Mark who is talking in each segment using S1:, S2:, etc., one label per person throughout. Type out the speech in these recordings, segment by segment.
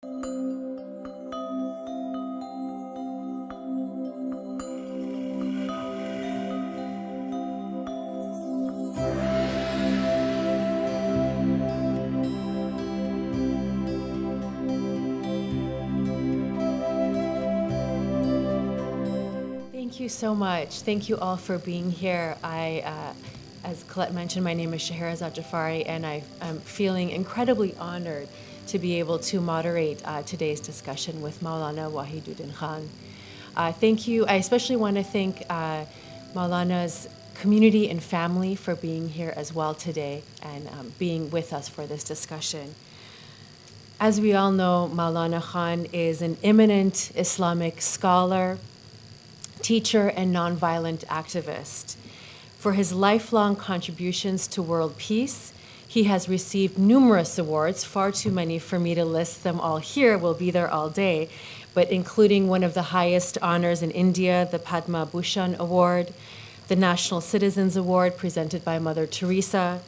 S1: Thank you so much. Thank you all for being here. As Colette mentioned, my name is Scheherazade Jafari, and I am feeling incredibly honored to be able to moderate today's discussion with Maulana Wahiduddin Khan. Thank you. I especially want to thank Maulana's community and family for being here as well today and being with us for this discussion. As we all know, Maulana Khan is an eminent Islamic scholar, teacher, and nonviolent activist. For his lifelong contributions to world peace, he has received numerous awards, far too many for me to list them all here, we'll be there all day, but including one of the highest honors in India, the Padma Bhushan Award, the National Citizens Award presented by Mother Teresa,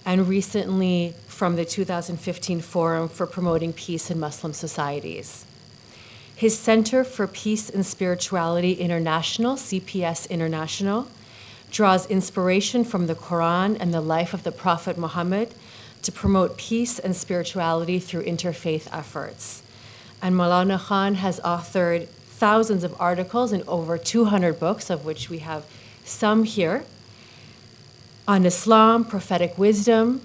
S1: and recently from the 2015 Forum for Promoting Peace in Muslim Societies. His Center for Peace and Spirituality International, CPS International, draws inspiration from the Quran and the life of the Prophet Muhammad to promote peace and spirituality through interfaith efforts. And Maulana Khan has authored thousands of articles in over 200 books, of which we have some here, on Islam, prophetic wisdom,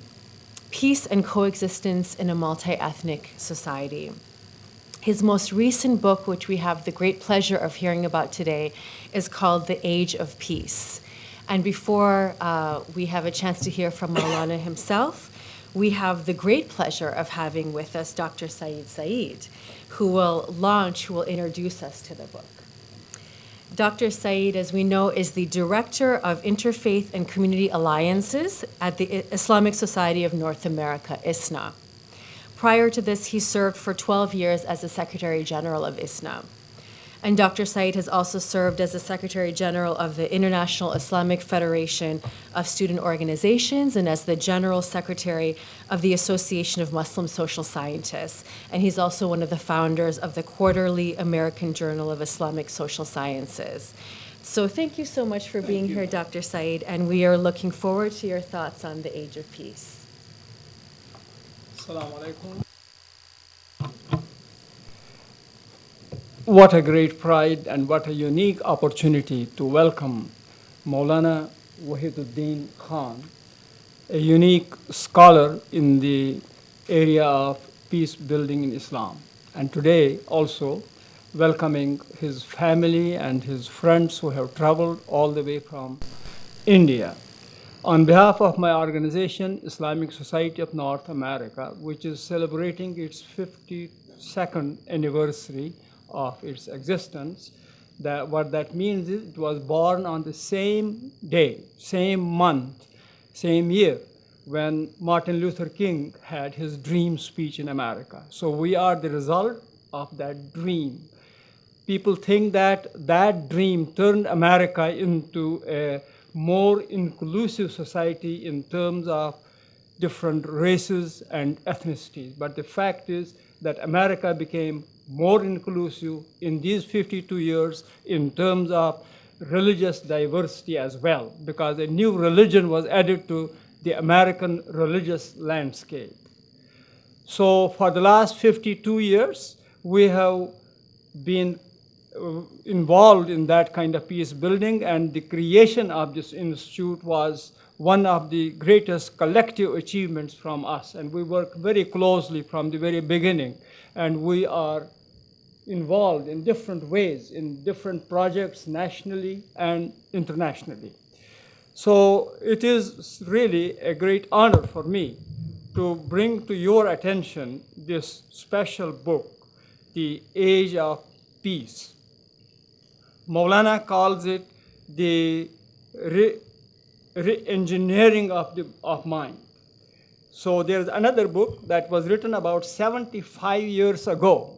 S1: peace and coexistence in a multi-ethnic society. His most recent book, which we have the great pleasure of hearing about today, is called The Age of Peace. And before we have a chance to hear from Maulana himself, we have the great pleasure of having with us Dr. Saeed, who will introduce us to the book. Dr. Saeed, as we know, is the Director of Interfaith and Community Alliances at the Islamic Society of North America, ISNA. Prior to this, he served for 12 years as the Secretary General of ISNA. And Dr. Saeed has also served as the Secretary General of the International Islamic Federation of Student Organizations and as the General Secretary of the Association of Muslim Social Scientists. And he's also one of the founders of the Quarterly American Journal of Islamic Social Sciences. So thank you so much for being here, Dr. Saeed, and we are looking forward to your thoughts on the Age of Peace.
S2: Assalamu alaikum. What a great pride and what a unique opportunity to welcome Maulana Wahiduddin Khan, a unique scholar in the area of peace building in Islam. And today also welcoming his family and his friends who have traveled all the way from India. On behalf of my organization, Islamic Society of North America, which is celebrating its 52nd anniversary of its existence, what that means is it was born on the same day, same month, same year when Martin Luther King had his dream speech in America. So we are the result of that dream. People think that that dream turned America into a more inclusive society in terms of different races and ethnicities. But the fact is that America became more inclusive in these 52 years in terms of religious diversity as well, because a new religion was added to the American religious landscape. So for the last 52 years, we have been involved in that kind of peace building, and the creation of this institute was one of the greatest collective achievements from us. And we work very closely from the very beginning, and we are involved in different ways in different projects nationally and internationally. So it is really a great honor for me to bring to your attention this special book, The Age of Peace. Maulana calls it the Reengineering of mind. So there's another book that was written about 75 years ago.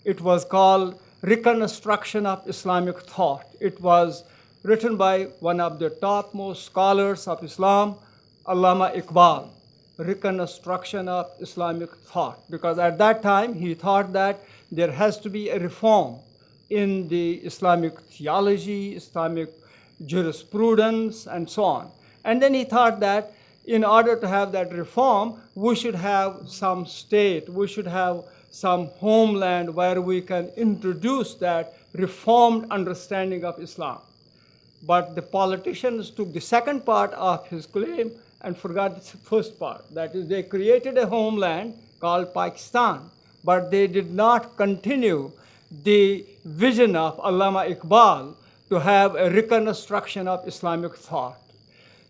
S2: It was called Reconstruction of Islamic Thought. It was written by one of the topmost scholars of Islam, Allama Iqbal. reconstruction of Islamic thought, because at that time he thought that there has to be a reform in the Islamic theology, Islamic jurisprudence, and so on. And then he thought that in order to have that reform, we should have some state, we should have some homeland where we can introduce that reformed understanding of Islam. But the politicians took the second part of his claim and forgot the first part. That is, they created a homeland called Pakistan, but they did not continue the vision of Allama Iqbal to have a reconstruction of Islamic thought.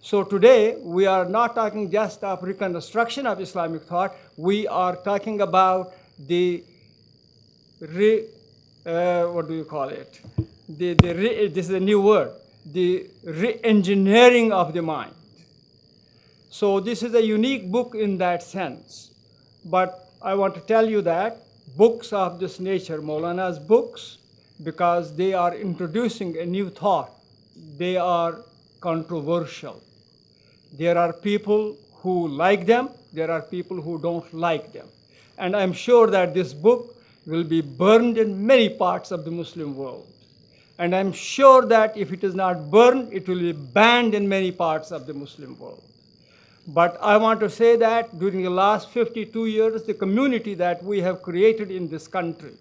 S2: So today, we are not talking just of reconstruction of Islamic thought, we are talking about the what do you call it? This is a new word, the re-engineering of the mind. So this is a unique book in that sense. But I want to tell you that books of this nature, Maulana's books, because they are introducing a new thought, they are controversial. There are people who like them, there are people who don't like them. And I'm sure that this book will be burned in many parts of the Muslim world. And I'm sure that if it is not burned, it will be banned in many parts of the Muslim world. But I want to say that during the last 52 years, the community that we have created in this country,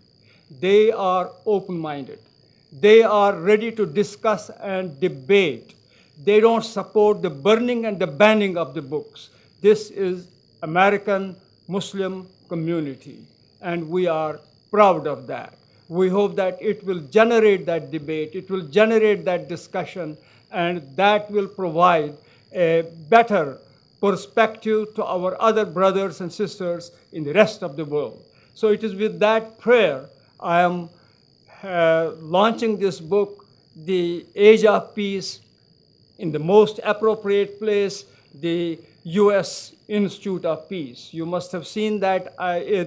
S2: they are open-minded. They are ready to discuss and debate. They don't support the burning and the banning of the books. This is American Muslim community, and we are proud of that. We hope that it will generate that debate, it will generate that discussion, and that will provide a better perspective to our other brothers and sisters in the rest of the world. So it is with that prayer I am launching this book, The Age of Peace, in the most appropriate place, the U.S. Institute of Peace. You must have seen that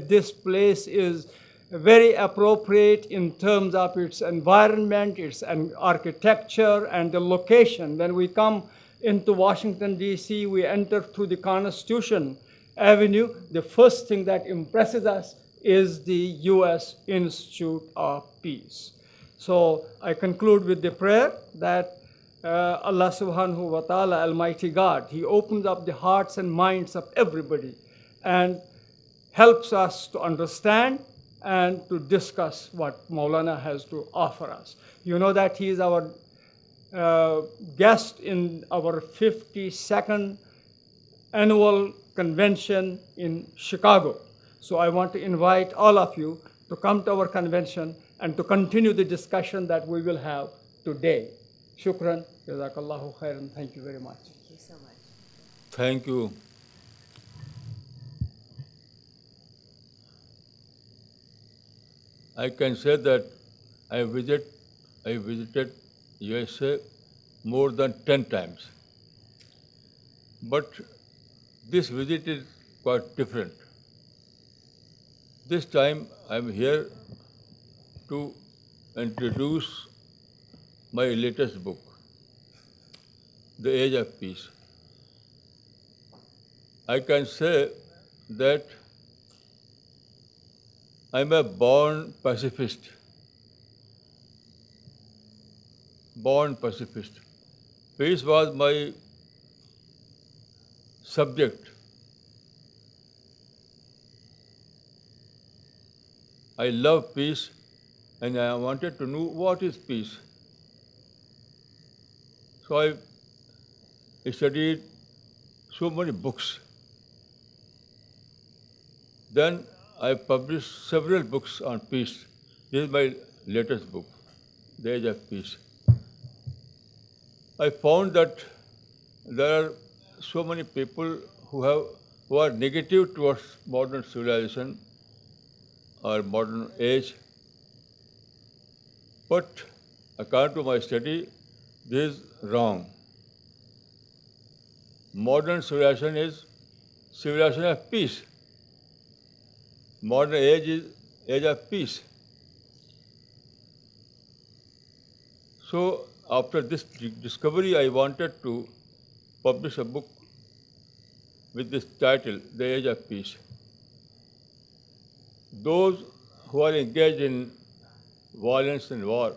S2: this place is very appropriate in terms of its environment, its architecture, and the location. When we come into Washington, D.C., we enter through the Constitution Avenue. The first thing that impresses us is the U.S. Institute of Peace. So I conclude with the prayer that Allah subhanahu wa ta'ala, Almighty God, He opens up the hearts and minds of everybody and helps us to understand and to discuss what Maulana has to offer us. You know that he is our guest in our 52nd annual convention in Chicago. So I want to invite all of you to come to our convention and to continue the discussion that we will have today. Shukran, jazakallahu khairan. Thank you very much.
S1: Thank you so much.
S3: Thank you. I can say that I visited USA more than 10 times. But this visit is quite different. This time I am here to introduce my latest book, The Age of Peace. I can say that I'm a born pacifist. Born pacifist. Peace was my subject. I love peace and I wanted to know what is peace. So I studied so many books. Then I published several books on peace. This is my latest book, The Age of Peace. I found that there are so many people who are negative towards modern civilization or modern age. But according to my study, this is wrong. Modern civilization is civilization of peace. Modern age is age of peace. So after this discovery, I wanted to publish a book with this title, The Age of Peace. Those who are engaged in violence and war,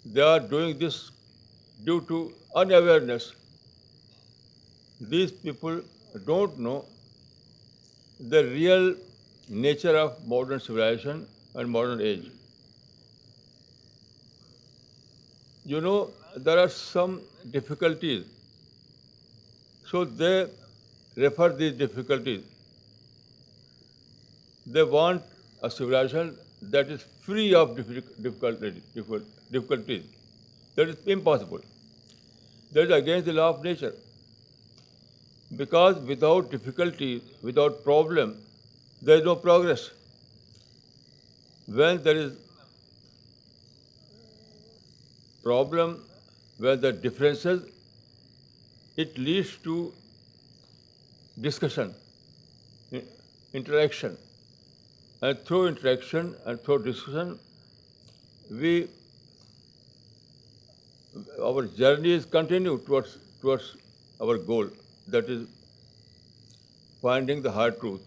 S3: they are doing this due to unawareness. These people don't know the real nature of modern civilization and modern age. You know, there are some difficulties, so they refer these difficulties. They want a civilization that is free of difficulties. That is impossible. That is against the law of nature. Because without difficulties, without problem, there is no progress. When there is problem, when there are differences, it leads to discussion, interaction. And through interaction and through discussion, we our journey is continued towards our goal, that is finding the hard truth.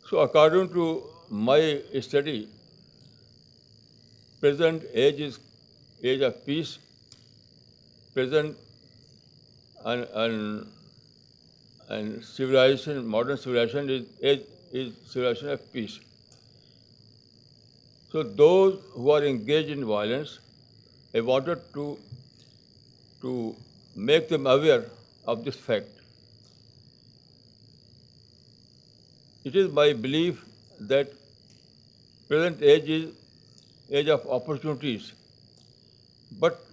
S3: So according to my study, present age is age of peace, present and civilization, modern civilization is civilization of peace. So those who are engaged in violence, I wanted to make them aware of this fact. It is my belief that present age is age of opportunities, but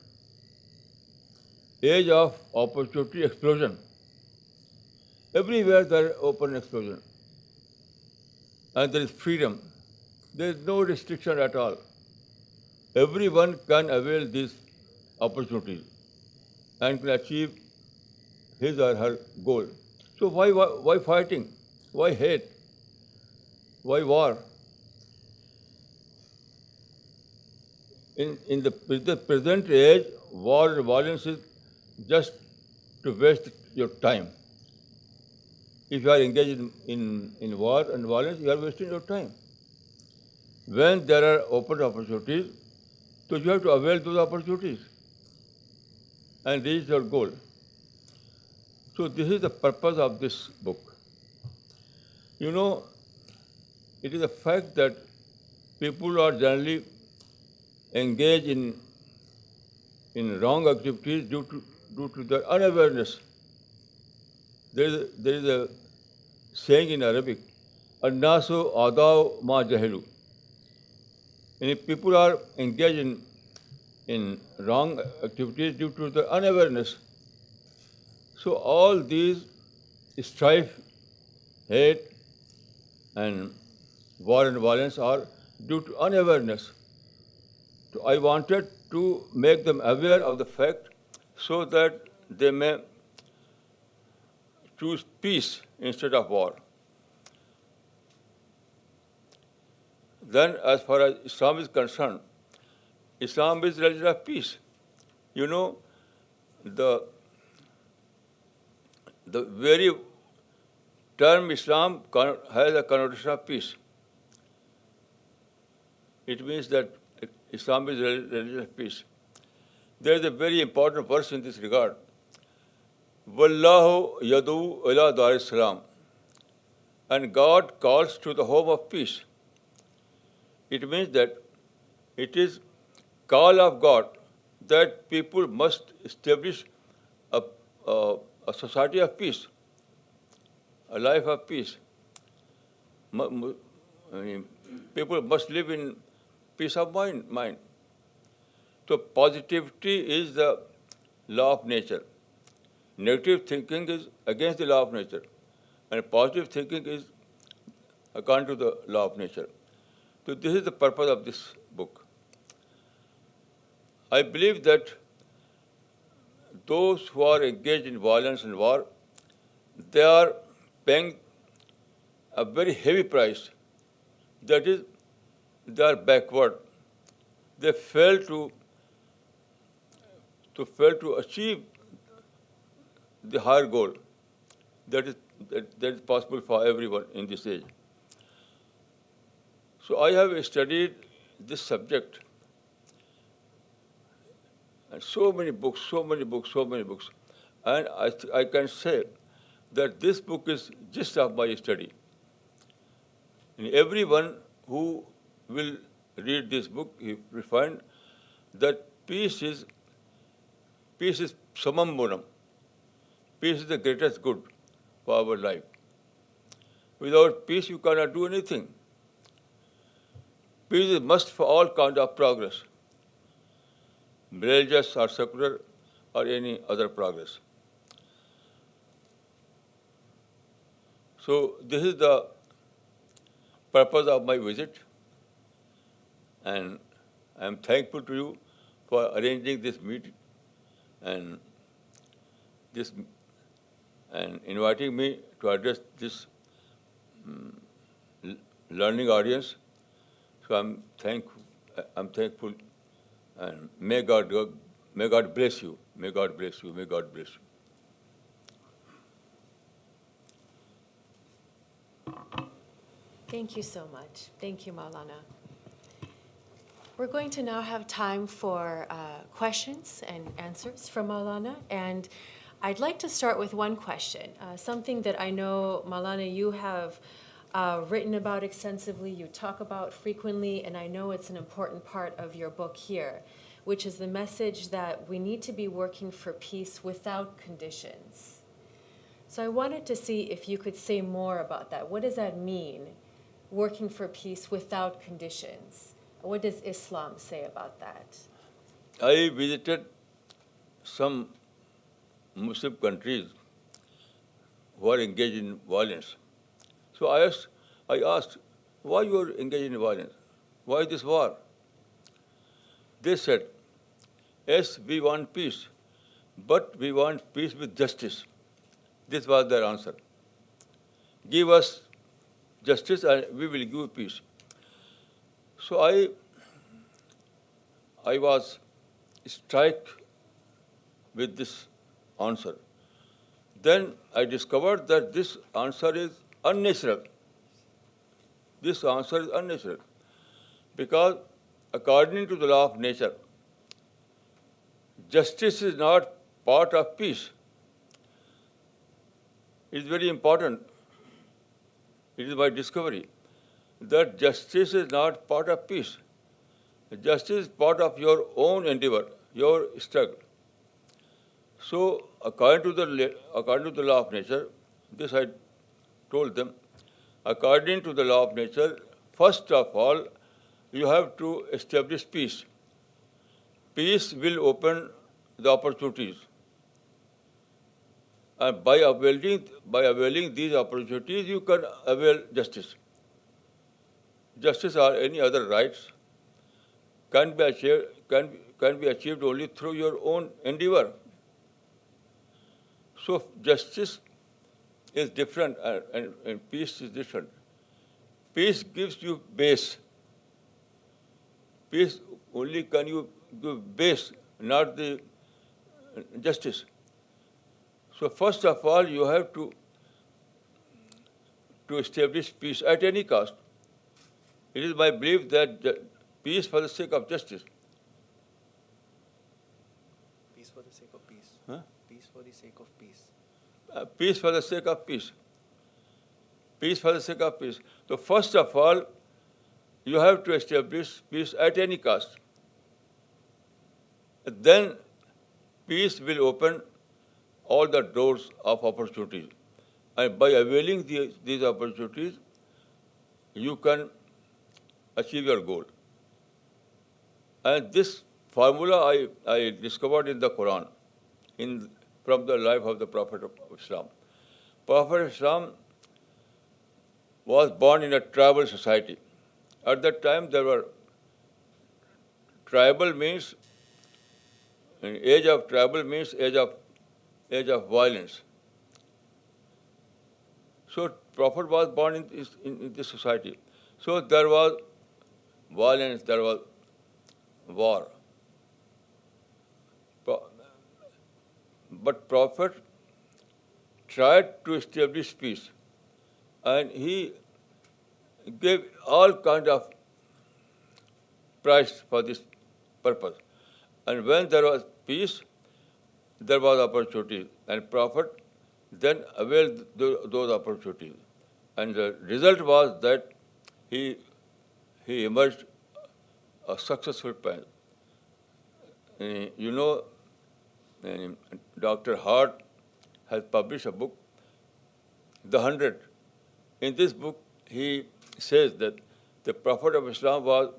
S3: age of opportunity explosion. Everywhere there is open explosion, and there is freedom. There is no restriction at all. Everyone can avail these opportunities and can achieve his or her goal. So why fighting? Why hate? Why war? In the present age, war and violence is just to waste your time. If you are engaged in war and violence, you are wasting your time. When there are open opportunities, so you have to avail those opportunities and reach your goal. So this is the purpose of this book. You know, it is a fact that people are generally engaged in wrong activities due to their unawareness. There is a saying in Arabic, "An-nasu adaw ma jahilu." And if people are engaged in wrong activities due to their unawareness, so all these strife, hate, and war and violence are due to unawareness. So I wanted to make them aware of the fact so that they may choose peace instead of war. Then, as far as Islam is concerned, Islam is religion of peace. You know, the very term Islam has a connotation of peace. It means that Islam is religion of peace. There is a very important verse in this regard. Wallahu yadu ila dar salam. And God calls to the home of peace. It means that it is call of God that people must establish a society of peace, a life of peace. People must live in peace of mind. So positivity is the law of nature. Negative thinking is against the law of nature. And positive thinking is according to the law of nature. So this is the purpose of this book. I believe that those who are engaged in violence and war, they are paying a very heavy price. That is, they are backward. They fail to achieve the higher goal. That is possible for everyone in this age. So I have studied this subject and so many books, and I can say that this book is gist of my study. And everyone who will read this book, he will find that peace is summum bonum. Peace is the greatest good for our life. Without peace, you cannot do anything. Peace is must for all kind of progress, religious or secular or any other progress. So this is the purpose of my visit, and I am thankful to you for arranging this meeting and this and inviting me to address this learning audience. So I'm thankful, and may God bless you. May God bless you. May God bless you.
S1: Thank you so much. Thank you, Maulana. We're going to now have time for questions and answers from Maulana. And I'd like to start with one question, something that I know, Maulana, you have written about extensively, you talk about frequently, and I know it's an important part of your book here, which is the message that we need to be working for peace without conditions. So I wanted to see if you could say more about that. What does that mean, working for peace without conditions? What does Islam say about that?
S3: I visited some Muslim countries who are engaged in violence. So I asked, why you are engaged in violence? Why this war? They said, yes, we want peace, but we want peace with justice. This was their answer. Give us justice and we will give you peace. So I was struck with this answer. Then I discovered that this answer is unnatural. This answer is unnatural because according to the law of nature, justice is not part of peace. It is very important. It is my discovery that justice is not part of peace. Justice is part of your own endeavor, your struggle. So, according to the law of nature, this I told them, according to the law of nature, first of all, you have to establish peace. Peace will open the opportunities. And by availing these opportunities, you can avail justice. Justice or any other rights can be achieved only through your own endeavor. So justice is different and peace is different. Peace gives you base. Peace only can you give base, not the justice. So first of all, you have to establish peace at any cost. It is my belief that peace for the sake of justice.
S4: Peace for the sake of peace.
S3: Huh?
S4: Peace for the sake of peace.
S3: Peace for the sake of peace. Peace for the sake of peace. So first of all, you have to establish peace at any cost. Then peace will open all the doors of opportunities. And by availing these opportunities, you can achieve your goal. And this formula I discovered in the Quran, from the life of the Prophet of Islam. Prophet of Islam was born in a tribal society. At that time, there were tribal means, age of tribal means age of violence. So Prophet was born in this society. So there was violence, there was war. But Prophet tried to establish peace, and he gave all kind of price for this purpose. And when there was peace, there was opportunity, and Prophet then availed those opportunities. And the result was that he emerged a successful man. You know, Dr. Hart has published a book, The 100. In this book, he says that the Prophet of Islam was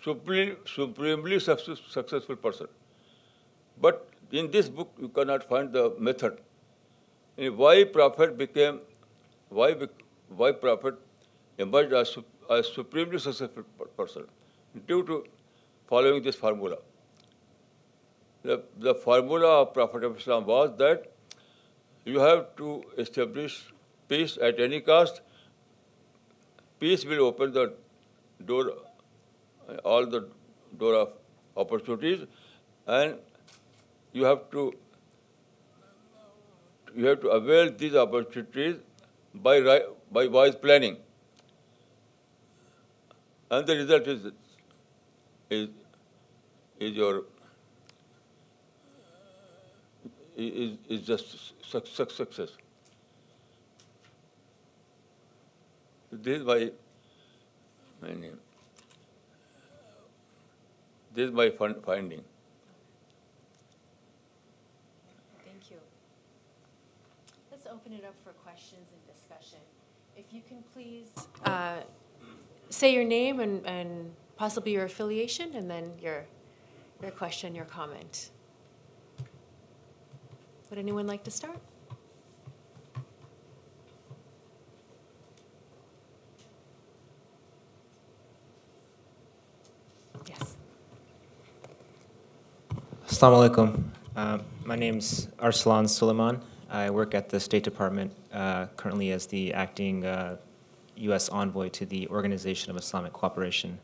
S3: supremely successful person. But in this book, you cannot find the method. Why Prophet emerged as a supremely successful person? Due to following this formula. The formula of Prophet of Islam was that you have to establish peace at any cost. Peace will open the door, all the door of opportunities, and you have to avail these opportunities by wise planning, and the result is just success. This is my finding.
S1: Thank you. Let's open it up for questions and discussion. If you can please say your name and possibly your affiliation, and then your question, your comment. Would anyone like to start? Yes.
S5: Assalamu alaikum. My name's Arslan Suleiman. I work at the State Department currently as the acting U.S. envoy to the Organization of Islamic Cooperation.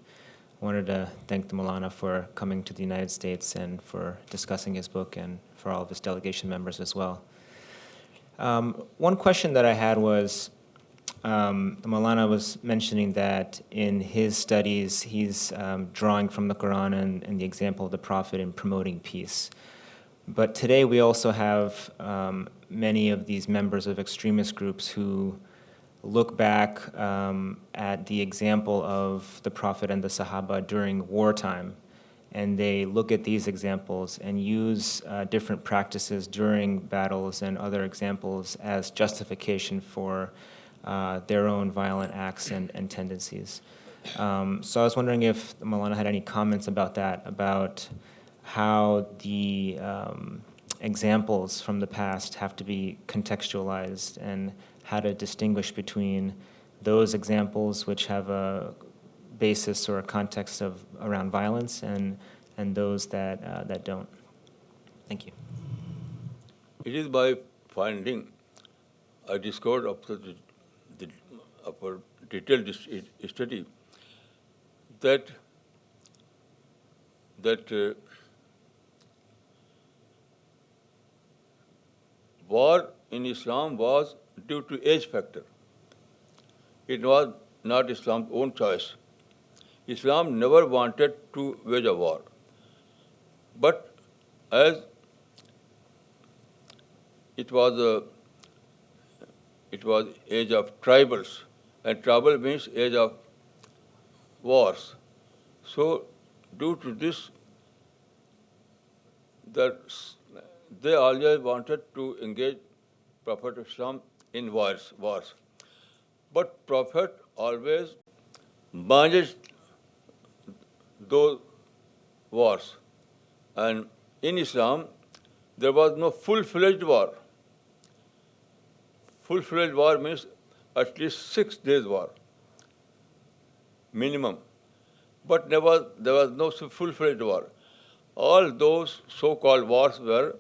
S5: I wanted to thank the Maulana for coming to the United States and for discussing his book, and for all of his delegation members as well. One question that I had was, the Maulana was mentioning that in his studies he's drawing from the Quran and the example of the Prophet in promoting peace. But today we also have many of these members of extremist groups who look back at the example of the Prophet and the Sahaba during wartime, and they look at these examples and use different practices during battles and other examples as justification for their own violent acts and tendencies. So I was wondering if the Maulana had any comments about that, about how the examples from the past have to be contextualized, and how to distinguish between those examples which have a basis or a context of around violence and those that don't. Thank you.
S3: It is by finding I discovered after a detailed study that war in Islam was due to age factor. It was not Islam's own choice. Islam never wanted to wage a war. But as it was age of tribals, and tribal means age of wars. So due to this, that they always wanted to engage Prophet of Islam in wars. But Prophet always managed those wars. And in Islam, there was no full-fledged war. Full-fledged war means at least 6 days war, minimum. But there was no full-fledged war. All those so-called wars were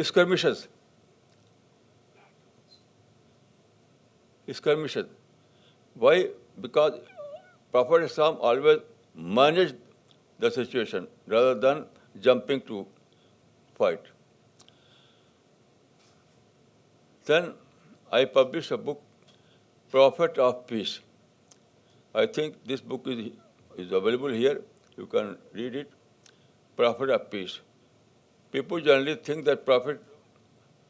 S3: skirmishes. Why? Because Prophet Islam always managed the situation rather than jumping to fight. Then I published a book, Prophet of Peace. I think this book is available here. You can read it. Prophet of Peace. People generally think that Prophet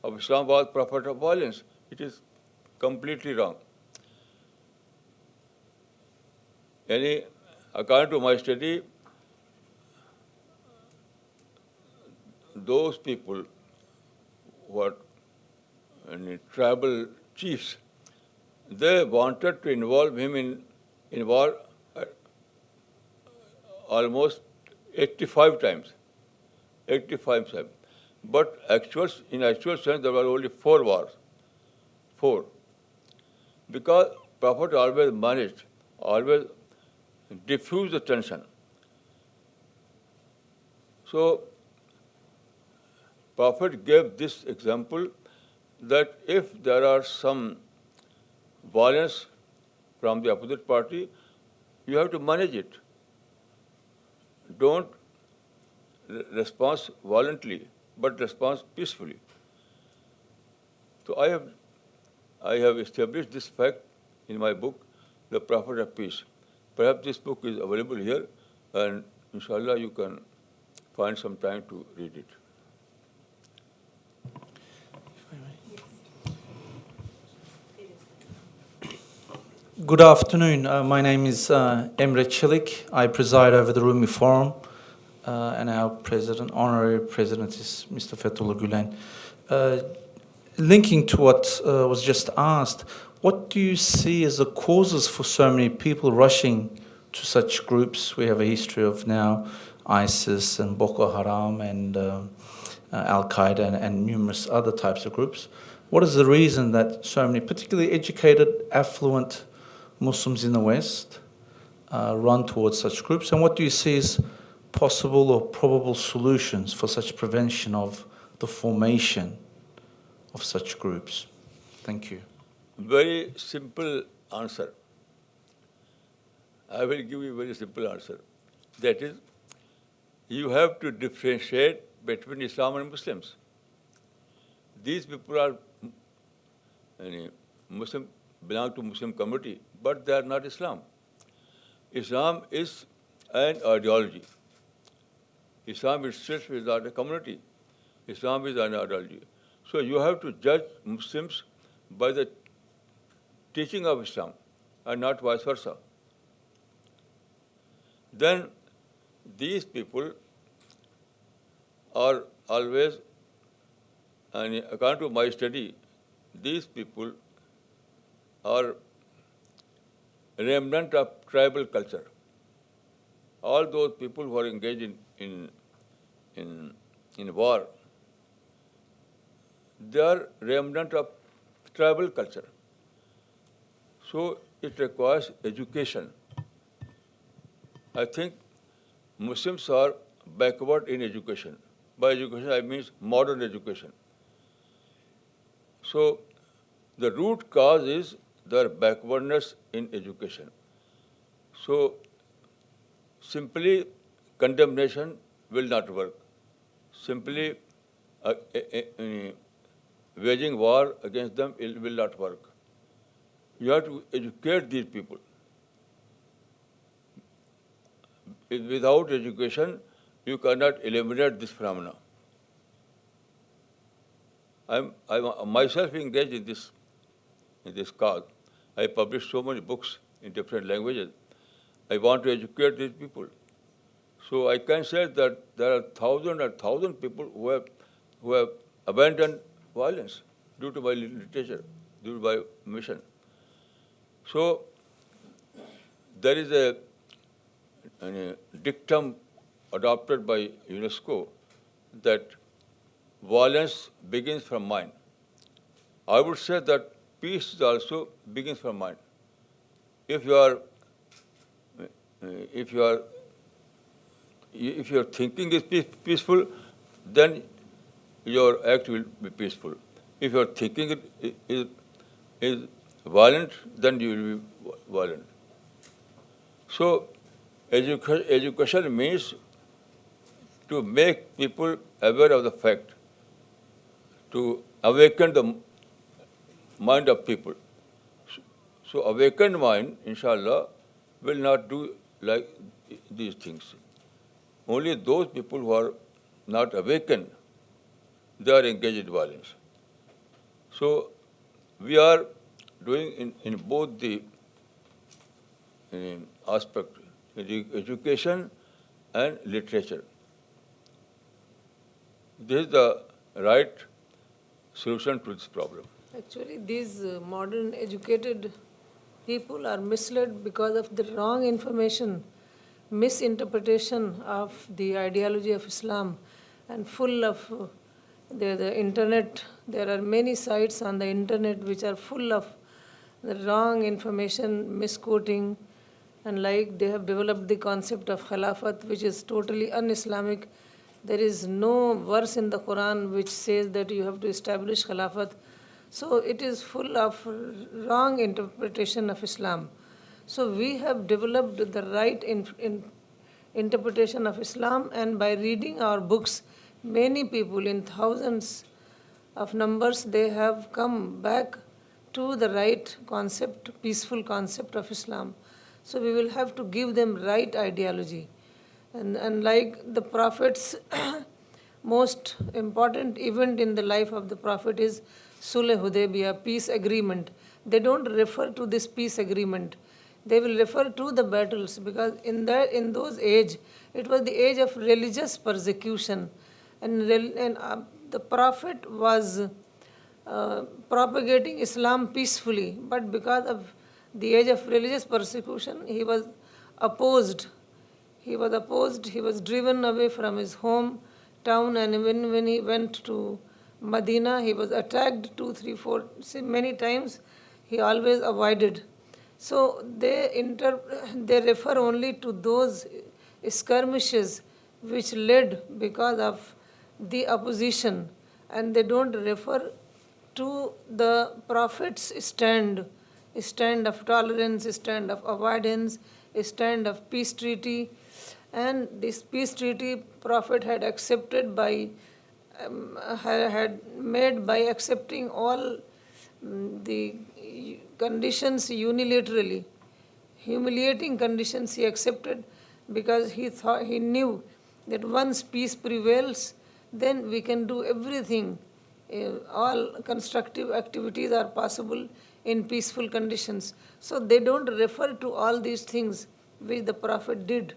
S3: of Islam was prophet of violence. It is completely wrong. According to my study, those people who are tribal chiefs, they wanted to involve him in war almost 85 times. 85 times. But in actual sense, there were only 4 wars. 4. Because Prophet always managed, always diffuse the tension. So, Prophet gave this example that if there are some violence from the opposite party, you have to manage it. Don't respond violently, but respond peacefully. So I have established this fact in my book, The Prophet of Peace. Perhaps this book is available here, and inshallah you can find some time to read it.
S4: Good afternoon. My name is Emre Çelik. I preside over the Rumi Forum, and our honorary president is Mr. Fethullah Gülen. Linking to what was just asked, what do you see as the causes for so many people rushing to such groups? We have a history of now ISIS and Boko Haram and Al-Qaeda and numerous other types of groups. What is the reason that so many, particularly educated, affluent Muslims in the West run towards such groups? And what do you see as possible or probable solutions for such prevention of the formation of such groups? Thank you.
S3: Very simple answer. I will give you a very simple answer. That is, you have to differentiate between Islam and Muslims. These people are Muslim, belong to Muslim community, but they are not Islam. Islam is an ideology. Islam itself is not a community. Islam is an ideology. So you have to judge Muslims by the teaching of Islam and not vice versa. Then these people are always, and according to my study, these people are remnant of tribal culture. All those people who are engaged in war, they are remnant of tribal culture. So it requires education. I think Muslims are backward in education. By education, I mean modern education. So the root cause is their backwardness in education. So simply condemnation will not work. Simply waging war against them will not work. You have to educate these people. Without education, you cannot eliminate this phenomena. I'm myself engaged in this cause. I published so many books in different languages. I want to educate these people. So I can say that there are thousands and thousands of people who have abandoned violence due to my literature, due to my mission. So there is a dictum adopted by UNESCO that violence begins from mind. I would say that peace also begins from mind. If you are thinking is peaceful, then your act will be peaceful. If your thinking is violent, then you will be violent. So education means to make people aware of the fact, to awaken mind of people. So awakened mind, inshallah, will not do like these things. Only those people who are not awakened, they are engaged in violence. So we are doing in both the aspect, education and literature. This is the right solution to this problem.
S6: Actually, these modern educated people are misled because of the wrong information, misinterpretation of the ideology of Islam, and full of the internet. There are many sites on the internet which are full of the wrong information, misquoting, and like they have developed the concept of Khilafat, which is totally un-Islamic. There is no verse in the Quran which says that you have to establish Khilafat. So it is full of wrong interpretation of Islam. So we have developed the right interpretation of Islam, and by reading our books, many people in thousands of numbers, they have come back to the right concept, peaceful concept of Islam. So we will have to give them right ideology. And like the Prophet's most important event in the life of the Prophet is Sulh Hudaybiyah, peace agreement. They don't refer to this peace agreement. They will refer to the battles, because in those age, it was the age of religious persecution. And the Prophet was propagating Islam peacefully, but because of the age of religious persecution, he was opposed. He was driven away from his hometown, and when he went to Medina, he was attacked 2, 3, 4, many times. He always avoided. So they refer only to those skirmishes which led because of the opposition, and they don't refer to the Prophet's stand of tolerance, stand of avoidance, stand of peace treaty. And this peace treaty Prophet had accepted had made by accepting all the conditions unilaterally. Humiliating conditions he accepted, because he knew that once peace prevails, then we can do everything. All constructive activities are possible in peaceful conditions. So they don't refer to all these things which the Prophet did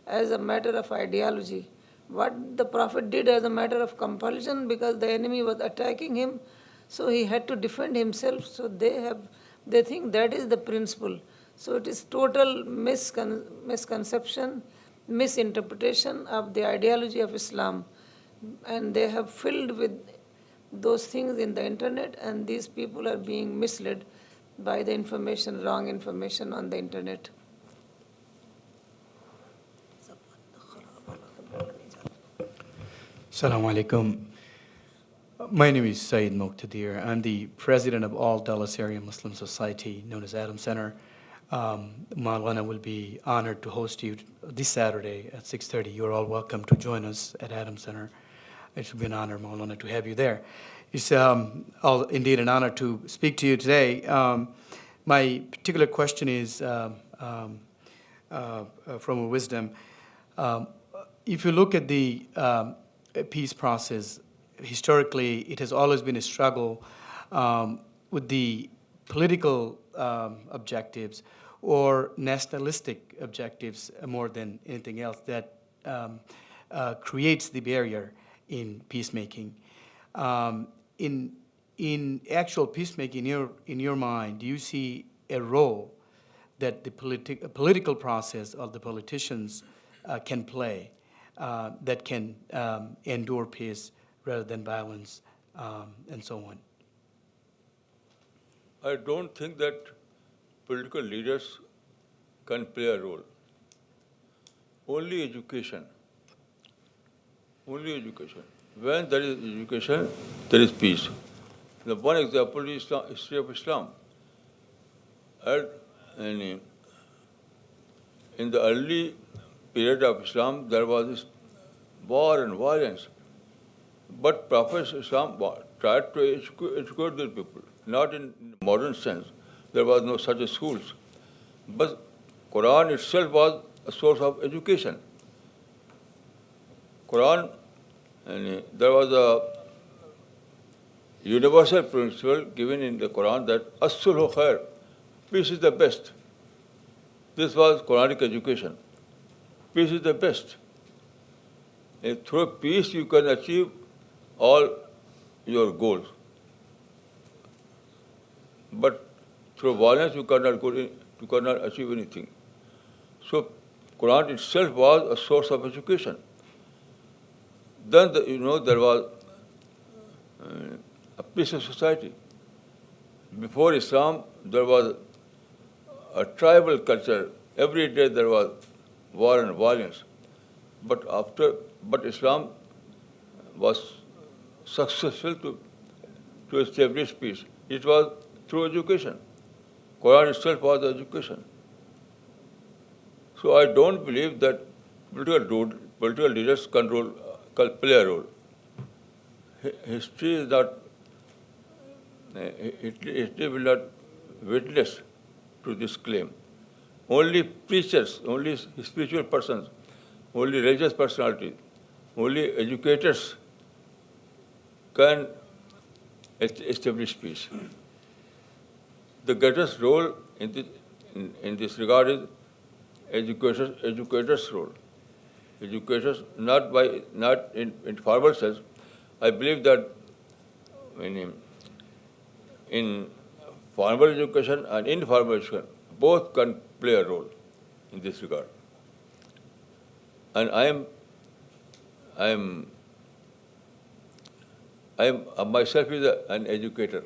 S6: as a matter of ideology. What the Prophet did as a matter of compulsion, because the enemy was attacking him, so he had to defend himself. So they think that is the principle. So it is total misconception, misinterpretation of the ideology of Islam. And they have filled with those things in the internet, and these people are being misled by the information, wrong information on the internet.
S7: Assalamu alaikum. My name is Saeed Muqtadir. I'm the president of All Dallas Area Muslim Society, known as Adam Center. Maulana will be honored to host you this Saturday at 6:30. You're all welcome to join us at Adam Center. It should be an honor, Maulana, to have you there. It's indeed an honor to speak to you today. My particular question is from a wisdom. If you look at the peace process, historically, it has always been a struggle with the political objectives or nationalistic objectives more than anything else that creates the barrier in peacemaking. In actual peacemaking, in your mind, do you see a role that the political process of the politicians can play that can endure peace rather than violence and so on?
S3: I don't think that political leaders can play a role. Only education. Only education. When there is education, there is peace. The one example is the history of Islam. In the early period of Islam, there was this war and violence. But Prophet Islam tried to educate the people. not in modern sense. There was no such schools. But Quran itself was a source of education. Quran, and there was a universal principle given in the Quran that as-sulhu khair, peace is the best. This was Quranic education. Peace is the best. And through peace you can achieve all your goals. But through violence you cannot achieve anything. So Quran itself was a source of education. Then there was a peaceful society. Before Islam, there was a tribal culture. Every day there was war and violence. But Islam was successful to establish peace. It was through education. Quran itself was education. So I don't believe that political leaders can play a role. History is not. History will not witness to this claim. Only preachers, only spiritual persons, only religious personalities, only educators can establish peace. The greatest role in this regard is educators' role. Educators, not in formal sense. I believe that in formal education and informal education, both can play a role in this regard. And I am myself is an educator.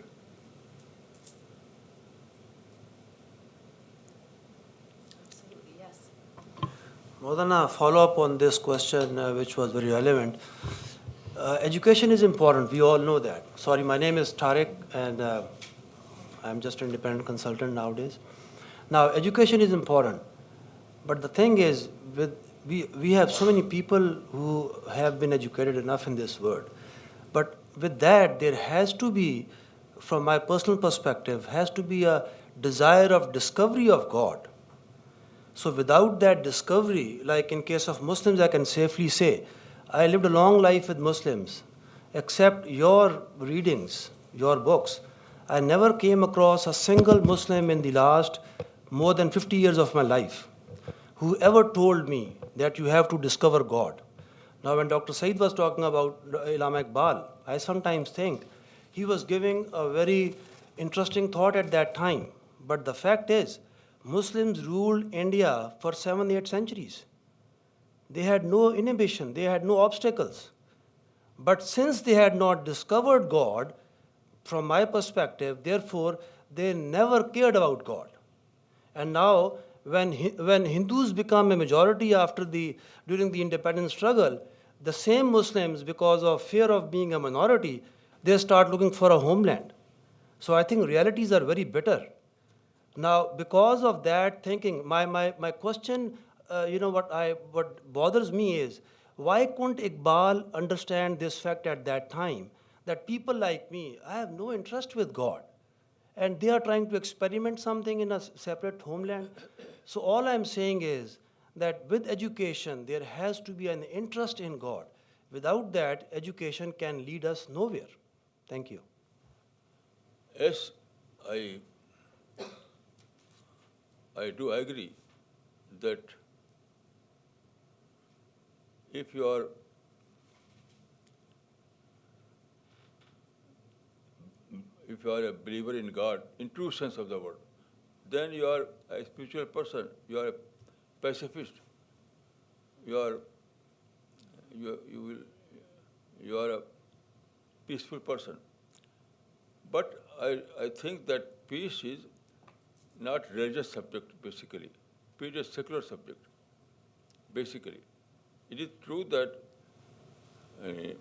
S1: Absolutely, yes.
S8: Maulana, follow up on this question, which was very relevant. Education is important. We all know that. Sorry, my name is Tariq, and I'm just an independent consultant nowadays. Now, education is important, but the thing is, we have so many people who have been educated enough in this world. But with that, there has to be, from my personal perspective, has to be a desire of discovery of God. So without that discovery, like in case of Muslims, I can safely say, I lived a long life with Muslims. Except your readings, your books, I never came across a single Muslim in the last more than 50 years of my life who ever told me that you have to discover God. Now, when Dr. Said was talking about Allama Iqbal, I sometimes think he was giving a very interesting thought at that time. But the fact is, Muslims ruled India for 7-8 centuries. They had no inhibition, they had no obstacles. But since they had not discovered God, from my perspective, therefore, they never cared about God. And now, when Hindus become a majority during the independence struggle, the same Muslims, because of fear of being a minority, they start looking for a homeland. So I think realities are very bitter. Now, because of that thinking, my question, what bothers me is, why couldn't Iqbal understand this fact at that time, that people like me, I have no interest with God, and they are trying to experiment something in a separate homeland? So all I'm saying is that with education, there has to be an interest in God. Without that, education can lead us nowhere. Thank you.
S3: Yes, I do agree that if you are a believer in God, in true sense of the word, then you are a spiritual person, you are a pacifist, you are a peaceful person. But I think that peace is not religious subject basically. Peace is a secular subject, basically. It is true that the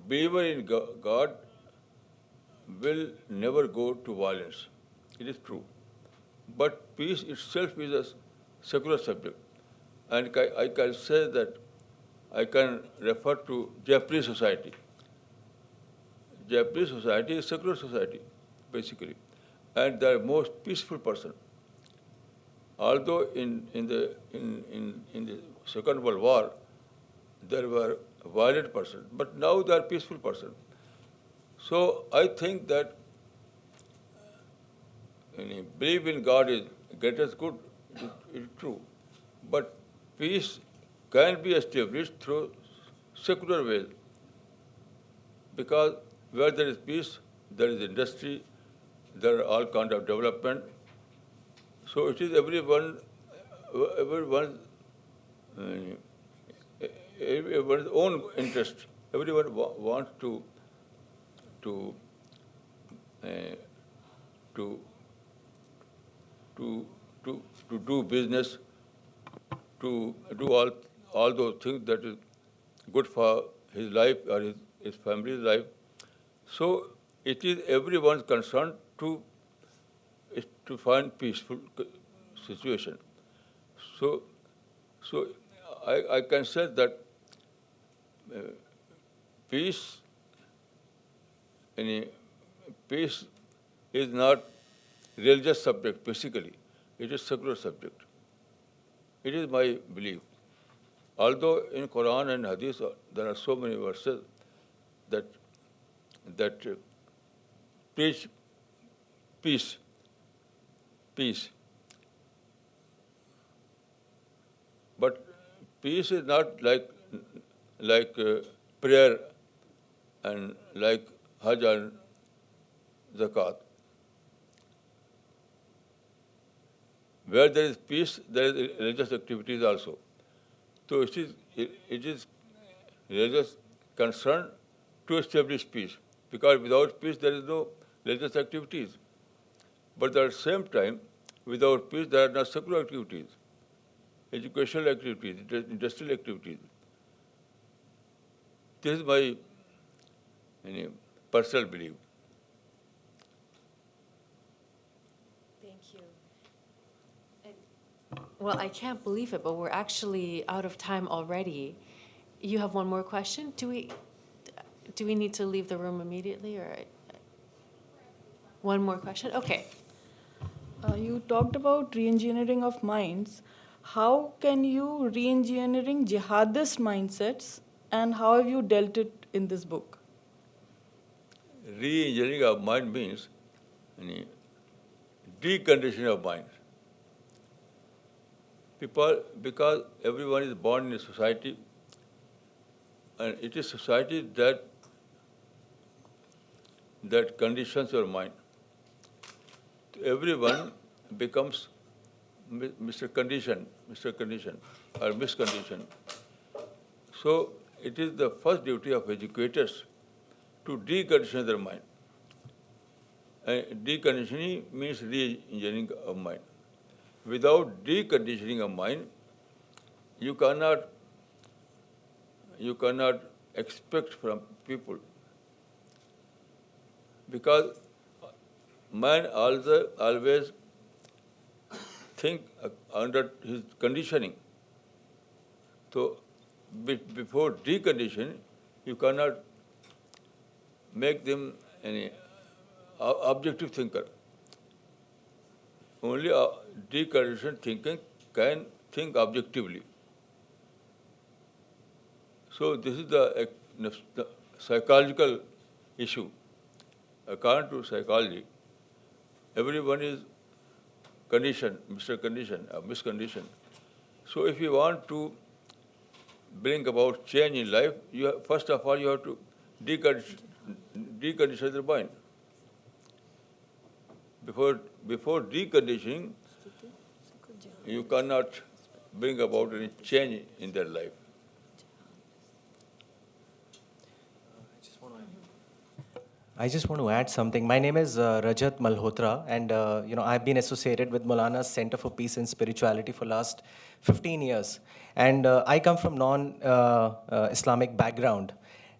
S3: believer in God will never go to violence. It is true. But peace itself is a secular subject. And I can say that I can refer to Japanese society. Japanese society is secular society, basically, and they are most peaceful person. Although in the Second World War, there were violent persons, but now they are peaceful person. So I think that believe in God is greatest good, it is true. But peace can be established through secular ways. Because where there is peace, there is industry, there are all kind of development. So it is everyone's own interest. Everyone wants to uh, to to to do business, to do all those things that is good for his life or his family's life. So it is everyone's concern to find peaceful situation. So I can say that uh, peace any peace is not religious subject basically. It is secular subject. It is my belief. Although in Quran and Hadith there are so many verses that preach peace, peace. But peace is not like prayer and like Hajj and Zakat. Where there is peace, there is religious activities also. So it is religious concern to establish peace, because without peace there is no religious activities. But at the same time, without peace there are no secular activities, educational activities, industrial activities. This is my personal belief.
S1: Thank you. Well, I can't believe it, but we're actually out of time already. You have one more question? Do we need to leave the room immediately, or one more question? Okay.
S9: You talked about re-engineering of minds. How can you re-engineering jihadist mindsets, and how have you dealt it in this book?
S3: Re-engineering of mind means deconditioning of mind. Because everyone is born in a society, and it is society that conditions your mind. Everyone becomes Mr. Condition or misconditioned. So it is the first duty of educators to decondition their mind. And deconditioning means re-engineering of mind. Without deconditioning of mind, you cannot expect from people, because man always think under his conditioning. So before deconditioning, you cannot make them any objective thinker. Only a deconditioned thinking can think objectively. So this is the psychological issue. According to psychology, everyone is conditioned, Mr. Condition, misconditioned. So if you want to bring about change in life, first of all you have to decondition the mind. Before deconditioning, you cannot bring about any change in their life.
S10: I just want to add something. My name is Rajat Malhotra, and I've been associated with Maulana's Center for Peace and Spirituality for last 15 years. And I come from non-Islamic background.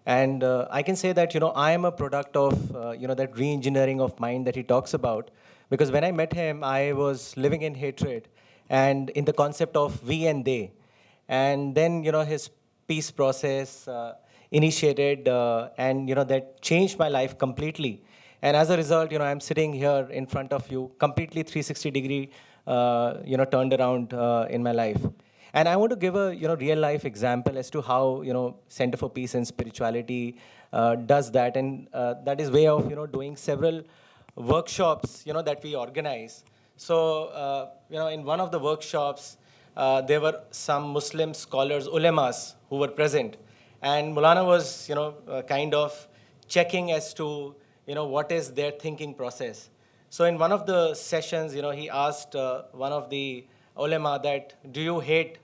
S10: And I can say that, I am a product of, that re-engineering of mind that he talks about. Because when I met him, I was living in hatred and in the concept of we and they. And then, his peace process, initiated, and that changed my life completely. And as a result, I'm sitting here in front of you, completely 360-degree, turned around in my life. And I want to give a real life example as to how Center for Peace and Spirituality does that, and that is way of doing several workshops that we organize. So in one of the workshops, there were some Muslim scholars, ulemas, who were present, and Maulana was kind of checking as to what is their thinking process. So in one of the sessions, he asked one of the ulema that, do you hate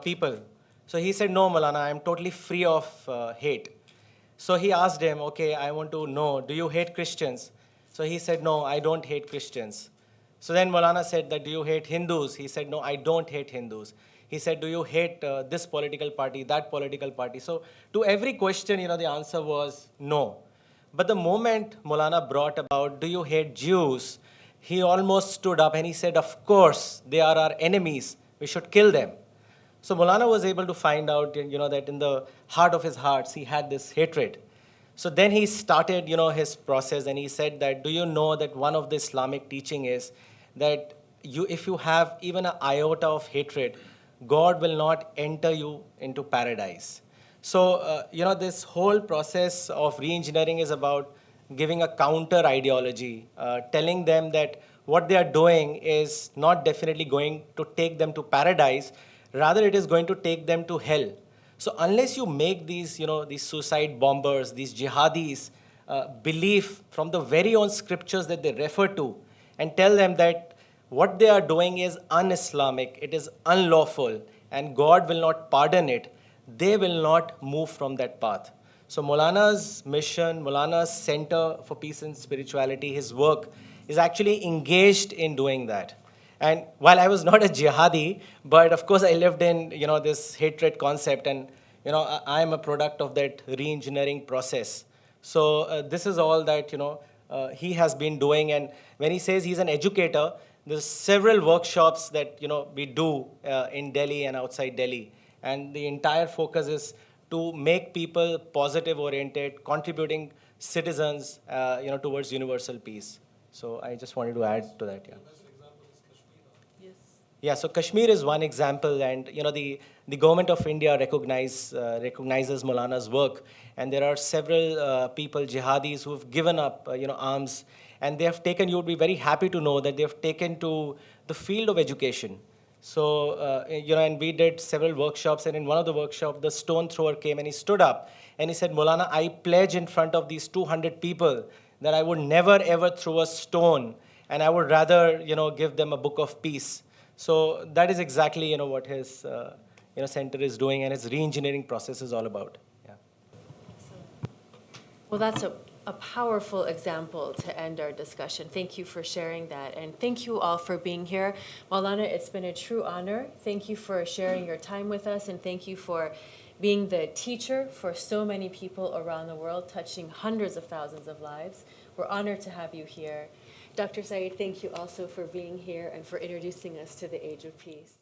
S10: people? So he said, no, Maulana, I'm totally free of hate. So he asked him, okay, I want to know, do you hate Christians? So he said, no, I don't hate Christians. So then Maulana said that, do you hate Hindus? He said, no, I don't hate Hindus. He said, do you hate this political party, that political party? So to every question, the answer was no. But the moment Maulana brought about, do you hate Jews? He almost stood up and he said, of course, they are our enemies. We should kill them. So Maulana was able to find out, that in the heart of his hearts, he had this hatred. So then he started, his process, and he said that, do you know that one of the Islamic teaching is that if you have even an iota of hatred, God will not enter you into paradise. So, this whole process of re-engineering is about giving a counter ideology, telling them that what they are doing is not definitely going to take them to paradise, rather it is going to take them to hell. So unless you make these, these suicide bombers, these jihadis, believe from the very own scriptures that they refer to, and tell them that what they are doing is un-Islamic, it is unlawful, and God will not pardon it, they will not move from that path. So Maulana's mission, Maulana's Center for Peace and Spirituality, his work is actually engaged in doing that. And while I was not a jihadi, but of course I lived in this hatred concept, and I am a product of that re-engineering process. So this is all that he has been doing. And when he says he's an educator, there's several workshops that we do in Delhi and outside Delhi, and the entire focus is to make people positive oriented, contributing citizens towards universal peace. So I just wanted to add to that. Yeah. Yeah, so Kashmir is one example, and the government of India recognizes Maulana's work, and there are several people, jihadis, who have given up arms, and they have taken. You would be very happy to know that they have taken to the field of education. So and we did several workshops, and in one of the workshops, the stone thrower came and he stood up and he said, Maulana, I pledge in front of these 200 people that I would never ever throw a stone, and I would rather give them a book of peace. So that is exactly what his center is doing, and his re-engineering process is all about. Yeah.
S1: Well, that's a powerful example to end our discussion. Thank you for sharing that, and thank you all for being here. Maulana, it's been a true honor. Thank you for sharing your time with us, and thank you for being the teacher for so many people around the world, touching hundreds of thousands of lives. We're honored to have you here. Dr. Saeed, thank you also for being here and for introducing us to the Age of Peace.